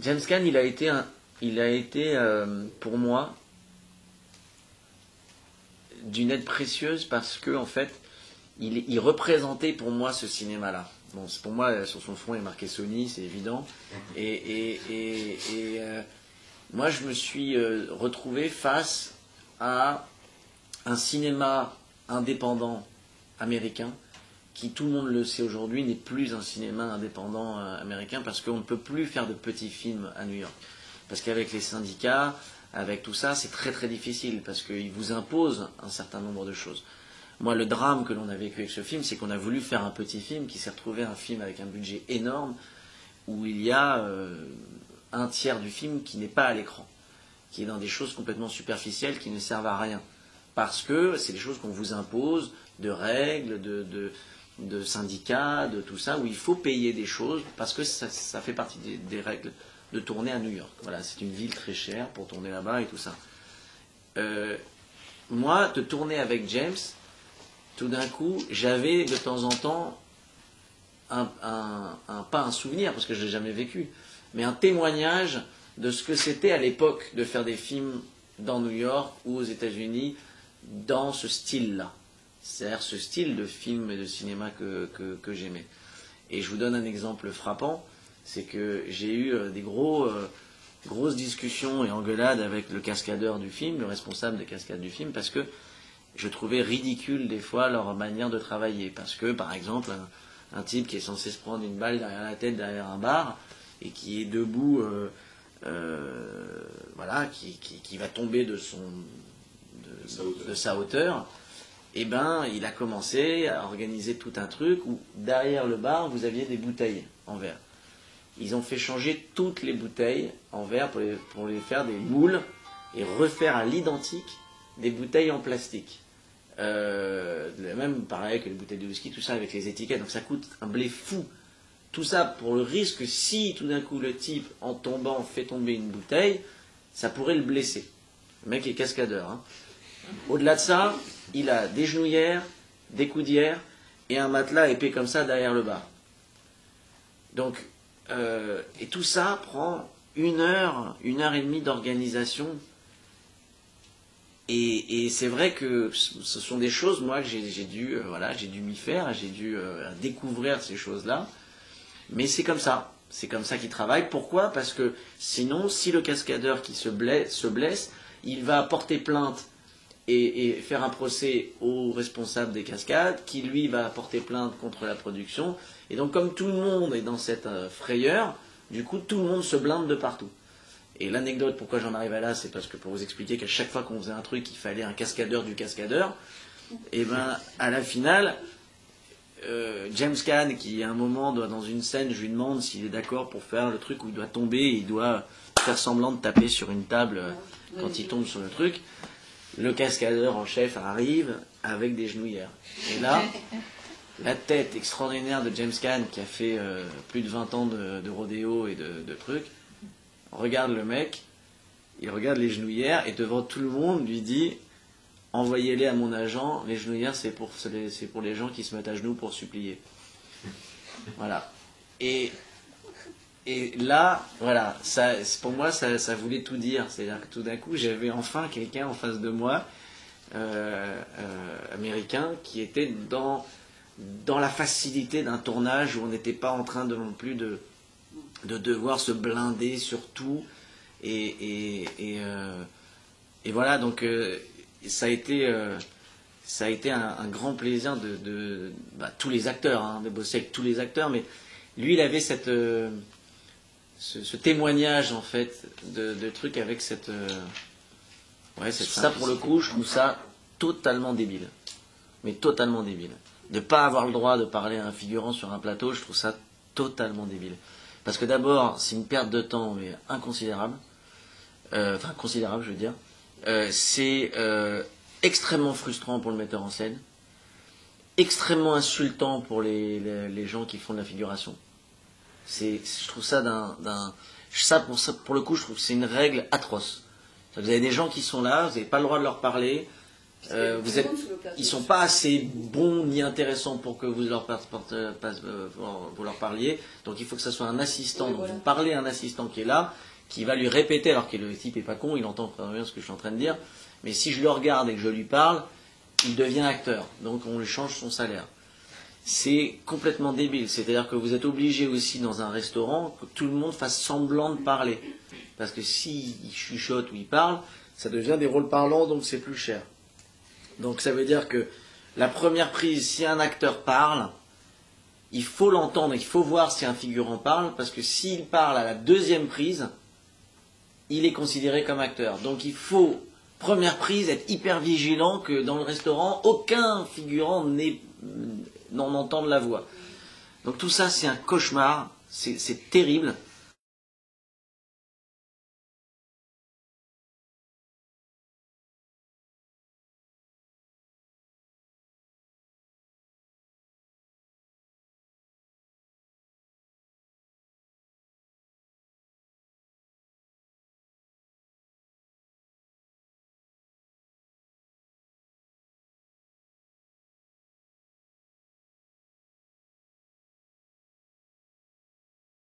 James Caan, il a été pour moi d'une aide précieuse parce que en fait, il représentait pour moi ce cinéma-là. Bon, pour moi, sur son front, il est marqué Sony, c'est évident. Moi, je me suis retrouvé face à un cinéma indépendant américain qui, tout le monde le sait aujourd'hui, n'est plus un cinéma indépendant américain parce qu'on ne peut plus faire de petits films à New York. Parce qu'avec les syndicats, avec tout ça, c'est très très difficile parce qu'ils vous imposent un certain nombre de choses. Moi, le drame que l'on a vécu avec ce film, c'est qu'on a voulu faire un petit film qui s'est retrouvé un film avec un budget énorme où il y a un tiers du film qui n'est pas à l'écran, qui est dans des choses complètement superficielles qui ne servent à rien. Parce que c'est des choses qu'on vous impose, de règles, de syndicats, de tout ça, où il faut payer des choses parce que ça fait partie des règles de tourner à New York. Voilà, c'est une ville très chère pour tourner là-bas et tout ça. Moi, de tourner avec James, tout d'un coup, j'avais de temps en temps, pas un souvenir, parce que je ne l'ai jamais vécu, mais un témoignage de ce que c'était à l'époque de faire des films dans New York ou aux États-Unis dans ce style-là. C'est-à-dire ce style de film et de cinéma que j'aimais. Et je vous donne un exemple frappant, c'est que j'ai eu des grosses discussions et engueulades avec le cascadeur du film, le responsable des cascades du film, parce que je trouvais ridicule des fois leur manière de travailler. Parce que, par exemple, un type qui est censé se prendre une balle derrière la tête, derrière un bar, et qui est debout, voilà, qui va tomber de sa hauteur, et ben, il a commencé à organiser tout un truc où, derrière le bar, vous aviez des bouteilles en verre. Ils ont fait changer toutes les bouteilles en verre pour les faire des moules et refaire à l'identique des bouteilles en plastique. Même pareil que les bouteilles de whisky, tout ça avec les étiquettes, donc ça coûte un blé fou. Tout ça pour le risque que si tout d'un coup le type en tombant fait tomber une bouteille, ça pourrait le blesser. Le mec est cascadeur. Hein. Au-delà de ça, il a des genouillères, des coudières et un matelas épais comme ça derrière le bar. Donc, et tout ça prend 1 heure et demie d'organisation. Et c'est vrai que ce sont des choses, moi, que j'ai dû m'y faire, j'ai dû découvrir ces choses-là. Mais c'est comme ça qu'il travaille. Pourquoi ? Parce que sinon, si le cascadeur qui se blesse, il va porter plainte et faire un procès au responsable des cascades, qui lui va porter plainte contre la production. Et donc, comme tout le monde est dans cette frayeur, du coup, tout le monde se blinde de partout. Et l'anecdote, pourquoi j'en arrive à là, c'est parce que pour vous expliquer qu'à chaque fois qu'on faisait un truc, il fallait un cascadeur du cascadeur, et ben à la finale, James Caan, qui à un moment, dans une scène, je lui demande s'il est d'accord pour faire le truc où il doit tomber, et il doit faire semblant de taper sur une table quand il tombe sur le truc. Le cascadeur en chef arrive avec des genouillères. Et là, la tête extraordinaire de James Caan, qui a fait plus de 20 ans de rodéo et de trucs, regarde le mec, il regarde les genouillères et devant tout le monde lui dit « Envoyez-les à mon agent, les genouillères c'est pour les gens qui se mettent à genoux pour supplier. » Voilà. Et là, voilà, ça, pour moi ça voulait tout dire. C'est-à-dire que tout d'un coup j'avais enfin quelqu'un en face de moi, américain, qui était dans la facilité d'un tournage où on n'était pas en train non plus de devoir se blinder sur tout et voilà, donc ça a été un grand plaisir de tous les acteurs, hein, de bosser avec tous les acteurs, mais lui il avait ce témoignage en fait de trucs avec cette ça pour le coup je trouve ça totalement débile, mais totalement débile, de pas avoir le droit de parler à un figurant sur un plateau. Je trouve ça totalement débile. Parce que d'abord, c'est une perte de temps, mais inconsidérable. Considérable, je veux dire. C'est extrêmement frustrant pour le metteur en scène. Extrêmement insultant pour les gens qui font de la figuration. Je trouve ça pour le coup, je trouve que c'est une règle atroce. Vous avez des gens qui sont là, vous n'avez pas le droit de leur parler. Ils sont pas assez bons ni intéressants pour que vous leur parliez. Donc il faut que ce soit un assistant. Donc vous parlez à un assistant qui est là, qui va lui répéter, alors que le type est pas con, il entend très bien ce que je suis en train de dire. Mais si je le regarde et que je lui parle, il devient acteur. Donc on lui change son salaire. C'est complètement débile. C'est-à-dire que vous êtes obligé aussi dans un restaurant que tout le monde fasse semblant de parler. Parce que s'il chuchote ou il parle, ça devient des rôles parlants, donc c'est plus cher. Donc ça veut dire que la première prise, si un acteur parle, il faut l'entendre, il faut voir si un figurant parle, parce que s'il parle à la deuxième prise, il est considéré comme acteur. Donc il faut, première prise, être hyper vigilant que dans le restaurant, aucun figurant n'en entende la voix. Donc tout ça, c'est un cauchemar, c'est terrible.